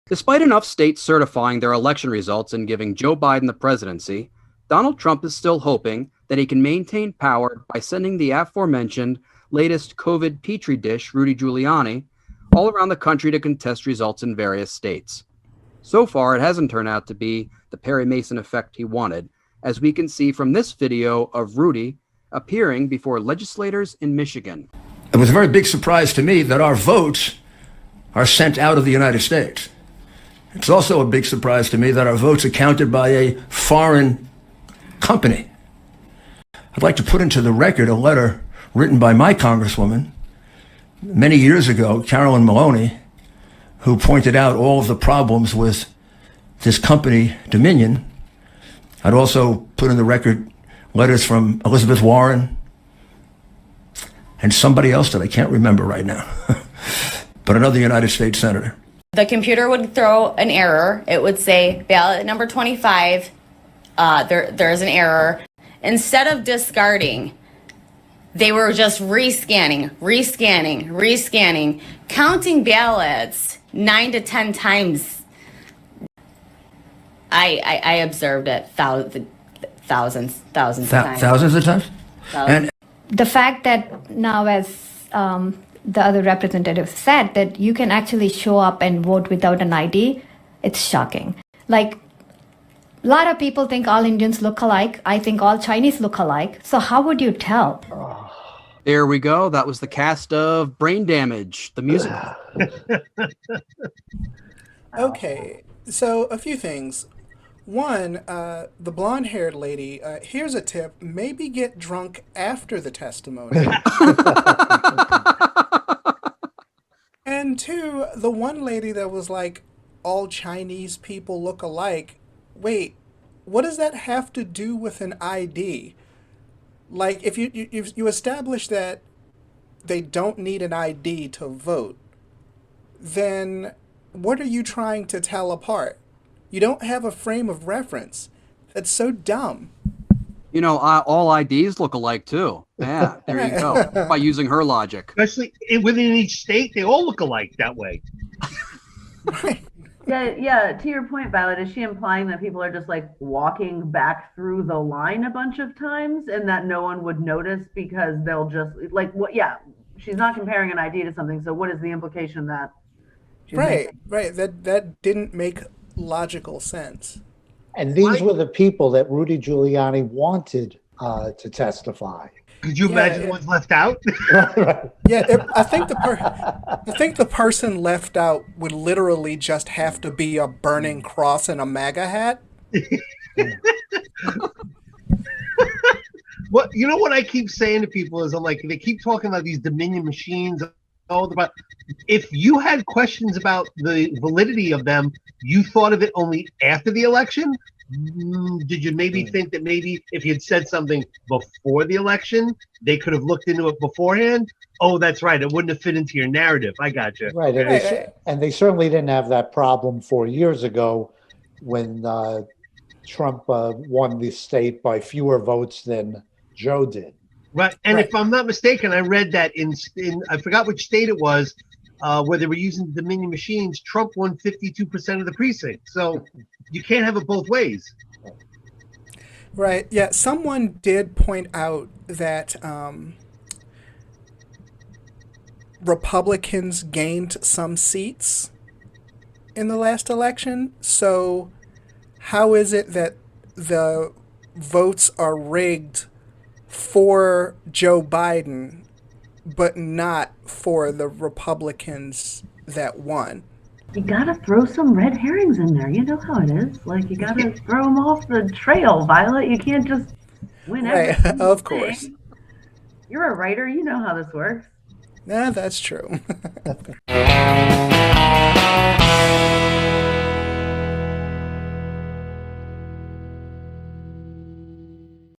Despite enough states certifying their election results and giving Joe Biden the presidency, Donald Trump is still hoping that he can maintain power by sending the aforementioned latest COVID petri dish, Rudy Giuliani, all around the country to contest results in various states. So far, it hasn't turned out to be the Perry Mason effect he wanted, as we can see from this video of Rudy appearing before legislators in Michigan. It was a very big surprise to me that our votes are sent out of the United States. It's also a big surprise to me that our votes are counted by a foreign company. I'd like to put into the record a letter written by my congresswoman many years ago, Carolyn Maloney, who pointed out all of the problems with this company, Dominion. I'd also put in the record letters from Elizabeth Warren and somebody else that I can't remember right now, but another United States senator. The computer would throw an error. It would say ballot number 25, there's an error. Instead of discarding, they were just rescanning, counting ballots 9 to 10 times. I observed it thousands of times. Thousands of times? And the fact that now, as the other representative said, that you can actually show up and vote without an ID, it's shocking. Like, a lot of people think all Indians look alike. I think all Chinese look alike. So how would you tell? There we go. That was the cast of Brain Damage, the musical. Okay, so a few things. One, the blonde-haired lady, here's a tip. Maybe get drunk after the testimony. And two, the one lady that was like, all Chinese people look alike. Wait, what does that have to do with an ID? Like, if you establish that they don't need an ID to vote, then what are you trying to tell apart? You don't have a frame of reference. That's so dumb. You know, all IDs look alike too. Yeah, there you go. By using her logic. Especially within each state, they all look alike that way. Right. Yeah. To your point, Violet, is she implying that people are just like walking back through the line a bunch of times and that no one would notice because they'll just like what? Yeah, she's not comparing an ID to something. So what is the implication that? Right. That didn't make logical sense. And these were the people that Rudy Giuliani wanted to testify. Could you imagine the ones left out? Yeah, I think the person left out would literally just have to be a burning cross and a MAGA hat. What you know? What I keep saying to people is, I'm like, they keep talking about these Dominion machines. About if you had questions about the validity of them, you thought of it only after the election. Did you maybe think that maybe if you'd said something before the election, they could have looked into it beforehand? Oh, that's right. It wouldn't have fit into your narrative. I got you. Right. And they certainly didn't have that problem 4 years ago when Trump won the state by fewer votes than Joe did. Right. And if I'm not mistaken, I read that in I forgot which state it was, where they were using Dominion machines. Trump won 52% of the precinct. So you can't have it both ways. Right. Yeah. Someone did point out that Republicans gained some seats in the last election. So how is it that the votes are rigged for Joe Biden, but not for the Republicans that won? You gotta throw some red herrings in there. You know how it is. Like, you gotta throw them off the trail, Violet. You can't just win everything. Of course. You're a writer. You know how this works. Yeah, that's true.